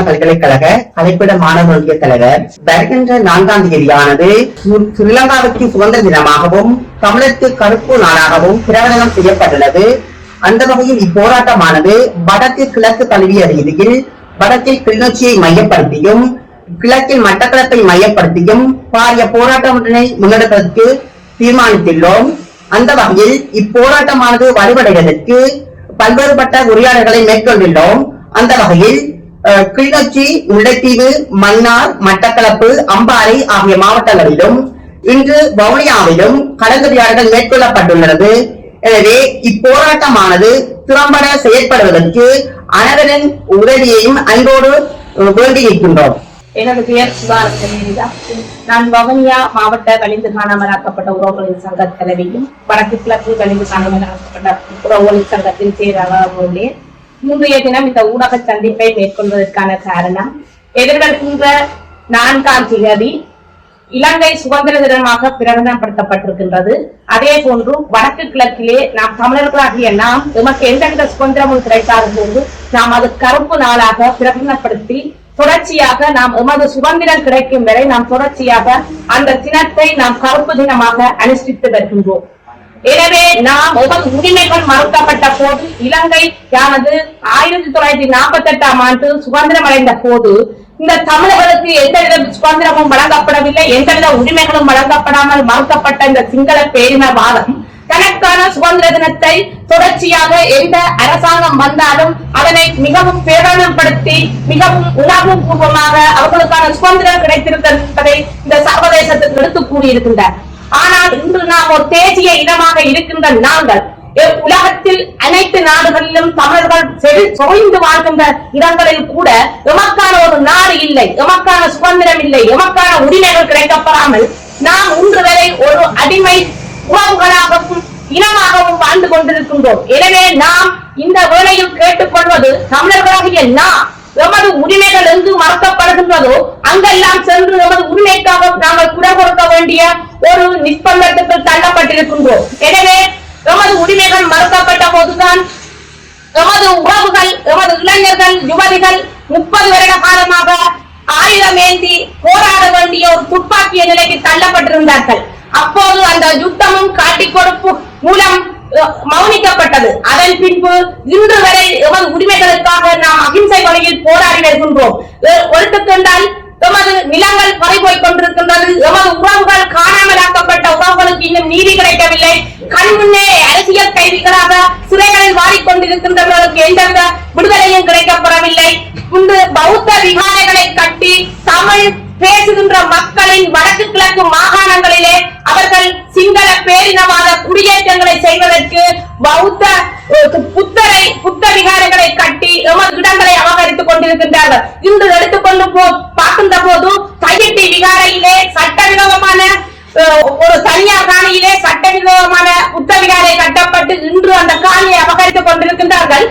பல்கலைக்கழக கலைப்பிட மாணவர்களுடைய தலைவர் வருகின்ற 4ஆம் தேதியானது ஸ்ரீலங்காவுக்கு சுதந்திர தினமாகவும் தமிழருக்கு கருப்பு நாளாகவும் பிரகடனம் செய்யப்பட்டுள்ளது. அந்த வகையில் இப்போராட்டமானது வடக்கு கிழக்கு தழுவிய ரீதியில் வடக்கில் கிளிநொச்சியை மையப்படுத்தியும் கிழக்கில் மட்டக்களப்பை மையப்படுத்தியும் பாரிய போராட்டம் ஒன்றினை முன்னெடுப்பதற்கு தீர்மானித்துள்ளோம். அந்த வகையில் இப்போராட்டமானது வலுவடைவதற்கு பல்வேறுபட்ட உரையாடல்களை மேற்கொண்டுள்ளோம். அந்த வகையில் கிளிநொச்சி, முல்லைத்தீவு, மன்னார், மட்டக்களப்பு, அம்பாறை ஆகிய மாவட்டங்களிலும் இன்று வவுனியாவிலும் கலந்துரையாடல்கள் மேற்கொள்ளப்பட்டுள்ளது. எனவே இப்போராட்டமானது திறம்பட செயற்படுவதற்கு அனைவரின் உதவியையும் அன்போடு வேண்டி நிற்கின்றோம். எனது பெயர் சுதாரா. நான் வவுனியா மாவட்ட கழிந்து காணாமலாக்கப்பட்ட உறவுகளின் சங்க தலைவியும் வடக்கு கிழக்கு கழிந்து காணாமலாக்கப்பட்ட உறவுகளின் சங்கத்தின் செயலாளராக உள்ளேன். இன்றைய தினம் இந்த ஊடக சந்திப்பை மேற்கொள்வதற்கான காரணம், எதிர்வருகின்ற 4ஆம் தேதி இலங்கை சுதந்திர தினமாக பிரகடனப்படுத்தப்பட்டிருக்கின்றது. அதே போன்று வடக்கு கிழக்கிலே நாம் தமிழர்களாகிய நாம் எமக்கு எந்தவித சுதந்திரமும் கிடைக்காத போது நாம் அது கருப்பு நாளாக பிரகடனப்படுத்தி தொடர்ச்சியாக நாம் எமது சுதந்திரம் கிடைக்கும் வரை நாம் தொடர்ச்சியாக அந்த தினத்தை நாம் கருப்பு தினமாக அனுஷ்டித்து வருகின்றோம். எனவே நாம் உரிமைகள் மறுக்கப்பட்ட போது இலங்கையானது 1948ஆம் ஆண்டு சுதந்திரம் அடைந்த போது இந்த தமிழர்களுக்கு எந்தவித சுதந்திரமும் வழங்கப்படவில்லை, எந்தவித உரிமைகளும் வழங்கப்படாமல் மறுக்கப்பட்ட இந்த சிங்கள பேரினவாதம் தனக்கான சுதந்திர தினத்தை தொடர்ச்சியாக எந்த அரசாங்கம் வந்தாலும் அதனை மிகவும் பிரகடனப்படுத்தி மிகவும் உணர்வுபூர்வமாக அவர்களுக்கான சுதந்திரம் கிடைத்திருப்பதை இந்த சர்வதேசத்துக்கு எடுத்து கூறியிருக்கின்றார். ஆனால் இன்று நாம் ஒரு தேசிய இனமாக இருக்கின்ற நாங்கள் உலகத்தில் அனைத்து நாடுகளிலும் தமிழர்கள் சொய்ந்து வாழ்கின்ற இடங்களில் கூட எமக்கான ஒரு நாடு இல்லை, எமக்கான சுதந்திரம் இல்லை, எமக்கான உரிமைகள் கிடைக்கப்படாமல் நாம் இன்று வரை ஒரு அடிமை உறவுகளாகவும் இனமாகவும் வாழ்ந்து கொண்டிருக்கின்றோம். எனவே நாம் இந்த வேளையில் கேட்டுக்கொள்வது, தமிழர்களாகிய நாம் எமது உரிமைகள் எங்கு மறுக்கப்படுகின்றதோ அங்கெல்லாம் சென்று எமது உரிமைக்காக நாங்கள் குரல் கொடுக்க வேண்டிய ஒரு நிர்பந்தத்துக்கு தள்ளப்பட்டிருக்கின்றோம். எனவே எமது உரிமைகள் மறுக்கப்பட்ட போதுதான் எமது உறவுகள், எமது இளைஞர்கள், யுவதிகள் 30 வருட காலமாக ஆயுதம் ஏந்தி போராட வேண்டிய ஒரு துப்பாக்கிய நிலைக்கு தள்ளப்பட்டிருந்தார்கள். அப்போது அந்த யுத்தமும் காட்டி கொடுப்பு மூலம் மௌனிக்கப்பட்டது. அதன் பின்பு இன்று வரை எமது உரிமைகளுக்காக நாம் அகிம்சை வழியில் போராடி வருகின்றோம். ஒழுக்கென்றால் எமது நிலங்கள் பறிபோய் கொண்டிருக்கின்றது, எமது உறவுகள் காணாமலாக்கப்பட்ட உறவுகளுக்கு இன்னும் நீதி கிடைக்கவில்லை. கண் முன்னே அரசியல் கைதிகளாக சிறைகளில் வாடிக்கொண்டிருக்கின்றவர்களுக்கு எந்தவித விடுதலையும் கிடைக்கப்படவில்லை. இன்று பௌத்த விகாரைகளை கட்டி தமிழ் பேசுகின்ற மக்களின் வடக்கு கிழக்கு மாகாணங்களிலே அவர்கள் சிங்கள பேரினவாத குடியேற்றங்களை செய்வதற்கு பௌத்த புத்த விகாரங்களை கட்டி எமது இடங்களை அபகரித்துக் கொண்டிருக்கின்றார்கள். இன்று எடுத்துக்கொண்டு பார்க்கின்ற போது கையெட்டி விகாரையிலே சட்டவிரோதமான ஒரு தனியார் காணியிலே சட்டவிரோதமான புத்த விகாரை கட்டப்பட்டு இன்று அந்த காணியை அபகரித்துக் கொண்டிருக்கின்றார்கள்.